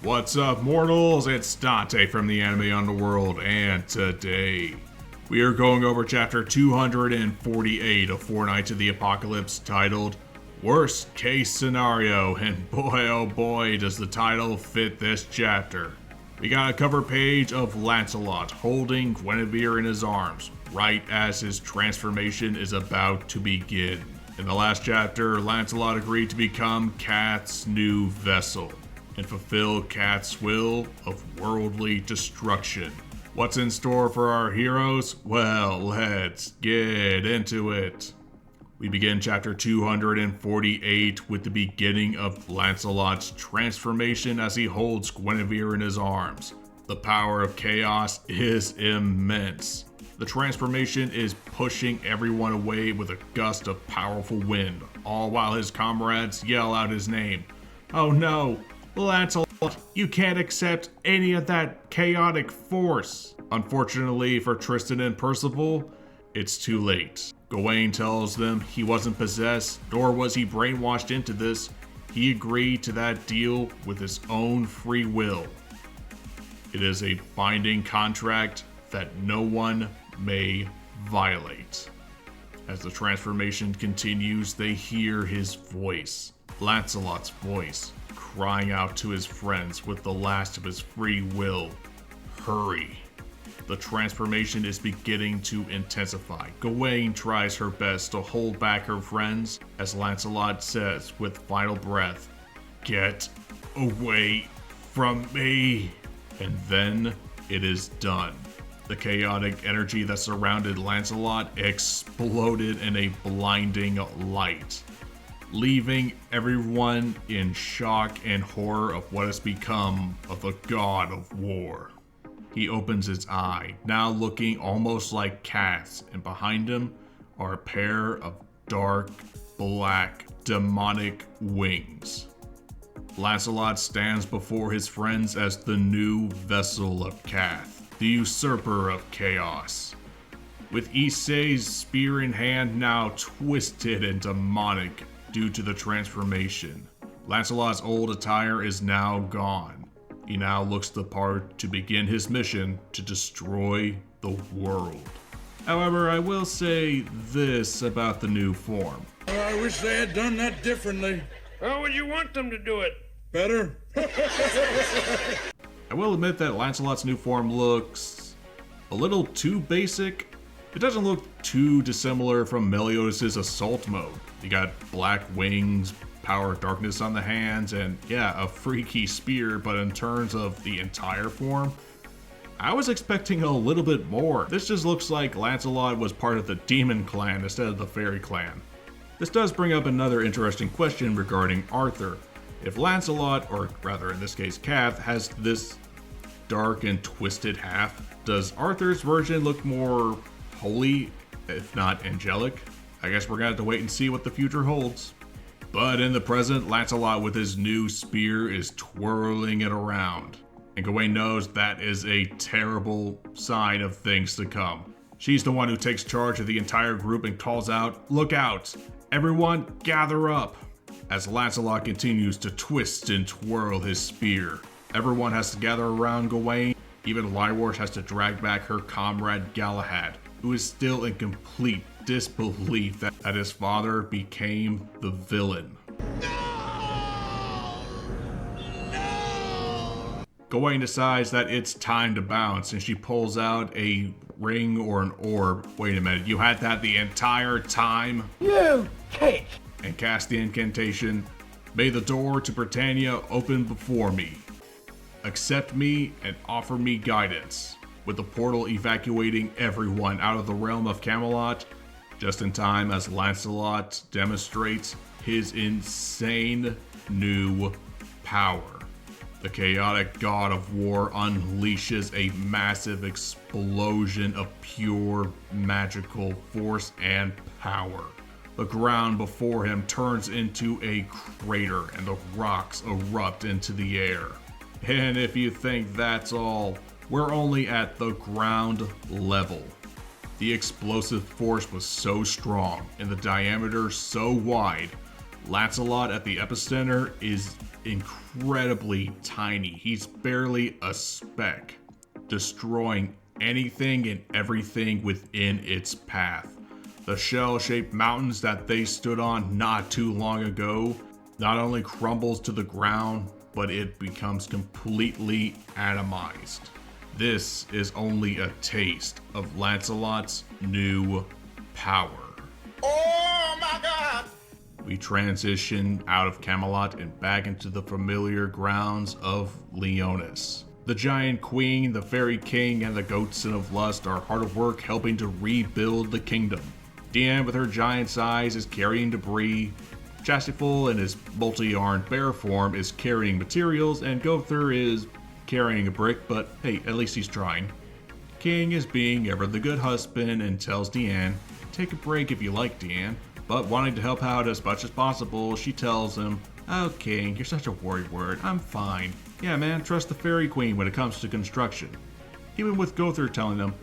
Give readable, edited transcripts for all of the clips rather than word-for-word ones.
What's up, mortals? It's Dante from the Anime Underworld, and today we are going over chapter 248 of Four Nights of the Apocalypse, titled Worst Case Scenario, and boy oh boy does the title fit this chapter. We got a cover page of Lancelot holding Guinevere in his arms, right as his transformation is about to begin. In the last chapter, Lancelot agreed to become Cath's new vessel and fulfill Cath's will of worldly destruction. What's in store for our heroes? Well, let's get into it. We begin chapter 248 with the beginning of Lancelot's transformation as he holds Guinevere in his arms. The power of chaos is immense. The transformation is pushing everyone away with a gust of powerful wind, all while his comrades yell out his name. Oh no! Lancelot, you can't accept any of that chaotic force. Unfortunately for Tristan and Percival, it's too late. Gawain tells them he wasn't possessed, nor was he brainwashed into this. He agreed to that deal with his own free will. It is a binding contract that no one may violate. As the transformation continues, they hear his voice, Lancelot's voice, crying out to his friends with the last of his free will. Hurry. The transformation is beginning to intensify. Gawain tries her best to hold back her friends as Lancelot says with final breath, "Get away from me." And then it is done. The chaotic energy that surrounded Lancelot exploded in a blinding light, leaving everyone in shock and horror of what has become of the god of war. He opens his eye, now looking almost like Cath's, and behind him are a pair of dark, black, demonic wings. Lancelot stands before his friends as the new vessel of Cath, the usurper of chaos. With Issei's spear in hand, now twisted and demonic due to the transformation. Lancelot's old attire is now gone. He now looks the part to begin his mission to destroy the world. However, I will say this about the new form. I wish they had done that differently. How would you want them to do it? Better? I will admit that Lancelot's new form looks a little too basic. It doesn't look too dissimilar from Meliodas' assault mode. You got black wings, power of darkness on the hands, and yeah, a freaky spear, but in terms of the entire form, I was expecting a little bit more. This just looks like Lancelot was part of the demon clan instead of the fairy clan. This does bring up another interesting question regarding Arthur. If Lancelot, or rather in this case Cath, has this dark and twisted half, does Arthur's version look more holy, if not angelic? I guess we're gonna have to wait and see what the future holds. But in the present, Lancelot with his new spear is twirling it around. And Gawain knows that is a terrible sign of things to come. She's the one who takes charge of the entire group and calls out, "Look out! Everyone gather up!" As Lancelot continues to twist and twirl his spear. Everyone has to gather around Gawain. Even Lywart has to drag back her comrade Galahad, who is still in complete disbelief that his father became the villain. No! Gawain decides that it's time to bounce, and she pulls out a ring or an orb. Wait a minute, you had that the entire time? You take. And cast the incantation, "May the door to Britannia open before me. Accept me and offer me guidance," with the portal evacuating everyone out of the realm of Camelot, just in time as Lancelot demonstrates his insane new power. The chaotic god of war unleashes a massive explosion of pure magical force and power. The ground before him turns into a crater and the rocks erupt into the air. And if you think that's all, we're only at the ground level. The explosive force was so strong and the diameter so wide, Lancelot at the epicenter is incredibly tiny. He's barely a speck, destroying anything and everything within its path. The shell-shaped mountains that they stood on not too long ago not only crumbles to the ground, but it becomes completely atomized. This is only a taste of Lancelot's new power. Oh my God! We transition out of Camelot and back into the familiar grounds of Leonis. The Giant Queen, the Fairy King, and the Goatson of Lust are hard at work helping to rebuild the kingdom. Diane, with her giant size, is carrying debris. Chastiful, in his multi-armed bear form, is carrying materials, and Gother is carrying a brick, but hey, at least he's trying. King is being ever the good husband and tells Diane, "Take a break if you like, Diane." But wanting to help out as much as possible, she tells him, "Oh, King, you're such a worrywart. I'm fine. Yeah, man, trust the Fairy Queen when it comes to construction." Even with Gother telling them,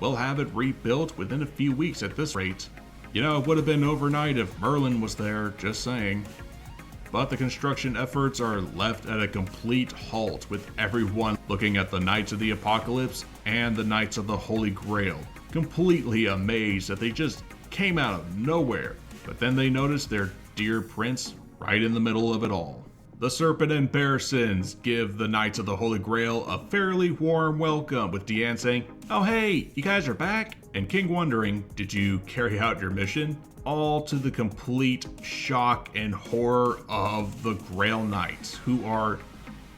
"We'll have it rebuilt within a few weeks at this rate." You know, it would have been overnight if Merlin was there, just saying. But the construction efforts are left at a complete halt, with everyone looking at the Knights of the Apocalypse and the Knights of the Holy Grail, completely amazed that they just came out of nowhere. But then they notice their dear prince right in the middle of it all. The Serpent and Bear Sins give the Knights of the Holy Grail a fairly warm welcome, with Diane saying, "Oh hey, you guys are back?" And King wondering, "Did you carry out your mission?" All to the complete shock and horror of the Grail Knights, who are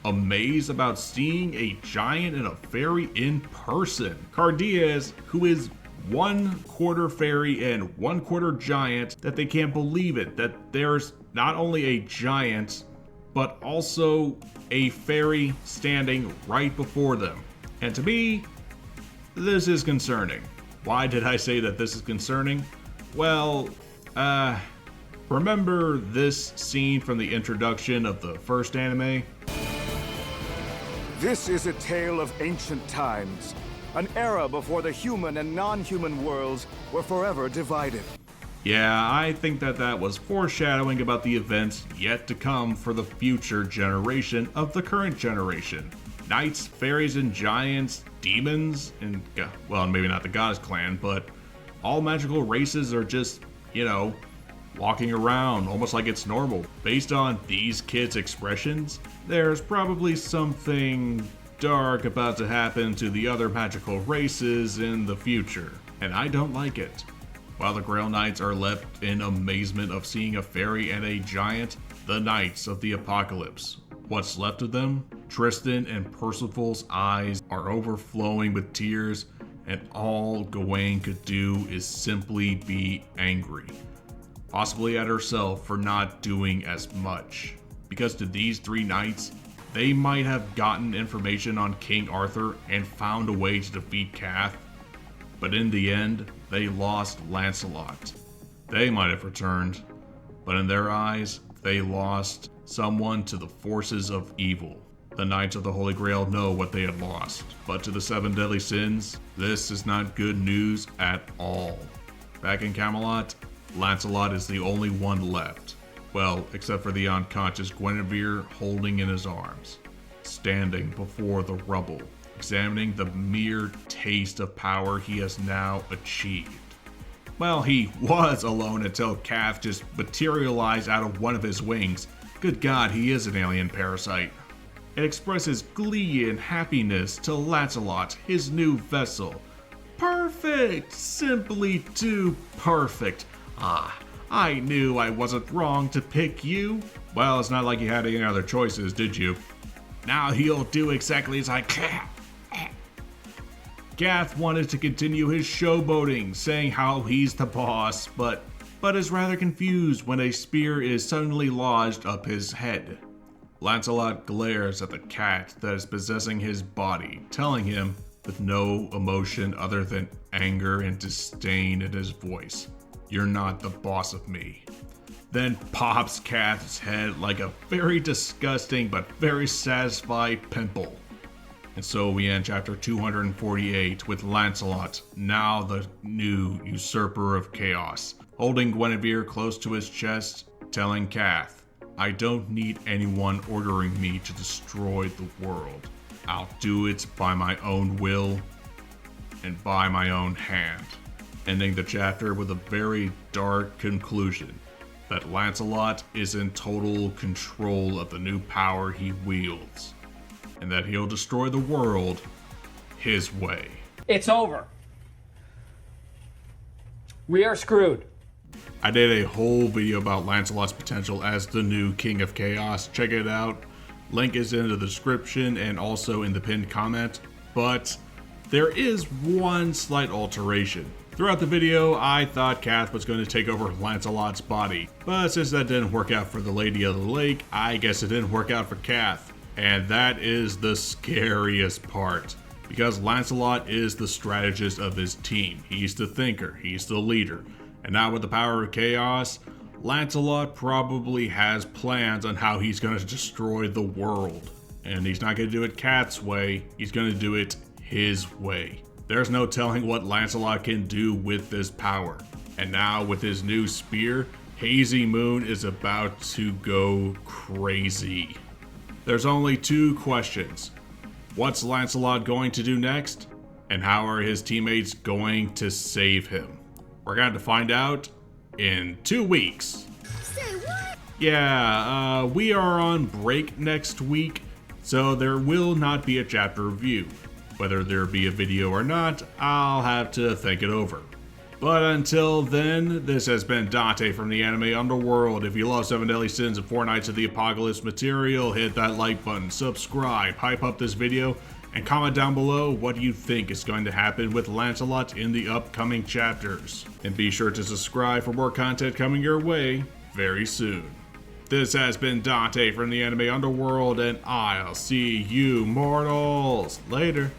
amazed about seeing a giant and a fairy in person. Cardiaz, who is 1/4 fairy and 1/4 giant, that they can't believe it, that there's not only a giant, but also a fairy standing right before them. And to me, this is concerning. Why did I say that this is concerning? Well, remember this scene from the introduction of the first anime? This is a tale of ancient times, an era before the human and non-human worlds were forever divided. Yeah, I think that was foreshadowing about the events yet to come for the future generation of the current generation. Knights, fairies, and giants, demons, and, well, maybe not the Goddess Clan, but all magical races are just, walking around almost like it's normal. Based on these kids' expressions, there's probably something dark about to happen to the other magical races in the future, and I don't like it. While the Grail Knights are left in amazement of seeing a fairy and a giant, the Knights of the Apocalypse, what's left of them, Tristan and Percival's eyes are overflowing with tears, and all Gawain could do is simply be angry. Possibly at herself for not doing as much. Because to these three knights, they might have gotten information on King Arthur and found a way to defeat Cath, but in the end, they lost Lancelot. They might have returned, but in their eyes, they lost someone to the forces of evil. The Knights of the Holy Grail know what they had lost, but to the Seven Deadly Sins, this is not good news at all. Back in Camelot, Lancelot is the only one left. Well, except for the unconscious Guinevere holding in his arms, standing before the rubble, examining the mere taste of power he has now achieved. Well, he was alone until Cath just materialized out of one of his wings. Good God, he is an alien parasite. It expresses glee and happiness to Lancelot, his new vessel. Perfect! Simply too perfect. Ah, I knew I wasn't wrong to pick you. Well, it's not like you had any other choices, did you? Now he'll do exactly as I can. Cath wanted to continue his showboating, saying how he's the boss, but is rather confused when a spear is suddenly lodged up his head. Lancelot glares at the cat that is possessing his body, telling him, with no emotion other than anger and disdain in his voice, "You're not the boss of me." Then pops Cath's head like a very disgusting but very satisfied pimple. And so we end chapter 248 with Lancelot, now the new usurper of chaos, holding Guinevere close to his chest, telling Cath, "I don't need anyone ordering me to destroy the world. I'll do it by my own will and by my own hand." Ending the chapter with a very dark conclusion that Lancelot is in total control of the new power he wields, and that he'll destroy the world his way. It's over. We are screwed. I did a whole video about Lancelot's potential as the new King of Chaos. Check it out. Link is in the description and also in the pinned comment. But there is one slight alteration. Throughout the video, I thought Cath was going to take over Lancelot's body. But since that didn't work out for the Lady of the Lake, I guess it didn't work out for Cath. And that is the scariest part. Because Lancelot is the strategist of his team. He's the thinker, he's the leader. And now with the power of chaos, Lancelot probably has plans on how he's going to destroy the world. And he's not going to do it Cath's way, he's going to do it his way. There's no telling what Lancelot can do with this power. And now with his new spear, Hazy Moon is about to go crazy. There's only two questions. What's Lancelot going to do next? And how are his teammates going to save him? We're going to find out in 2 weeks. Say what? Yeah, we are on break next week, so there will not be a chapter review. Whether there be a video or not, I'll have to think it over. But until then, this has been Dante from the Anime Underworld. If you love 7 Deadly Sins and 4 Nights of the Apocalypse material, hit that like button, subscribe, hype up this video, and comment down below what you think is going to happen with Lancelot in the upcoming chapters. And be sure to subscribe for more content coming your way very soon. This has been Dante from the Anime Underworld, and I'll see you mortals later.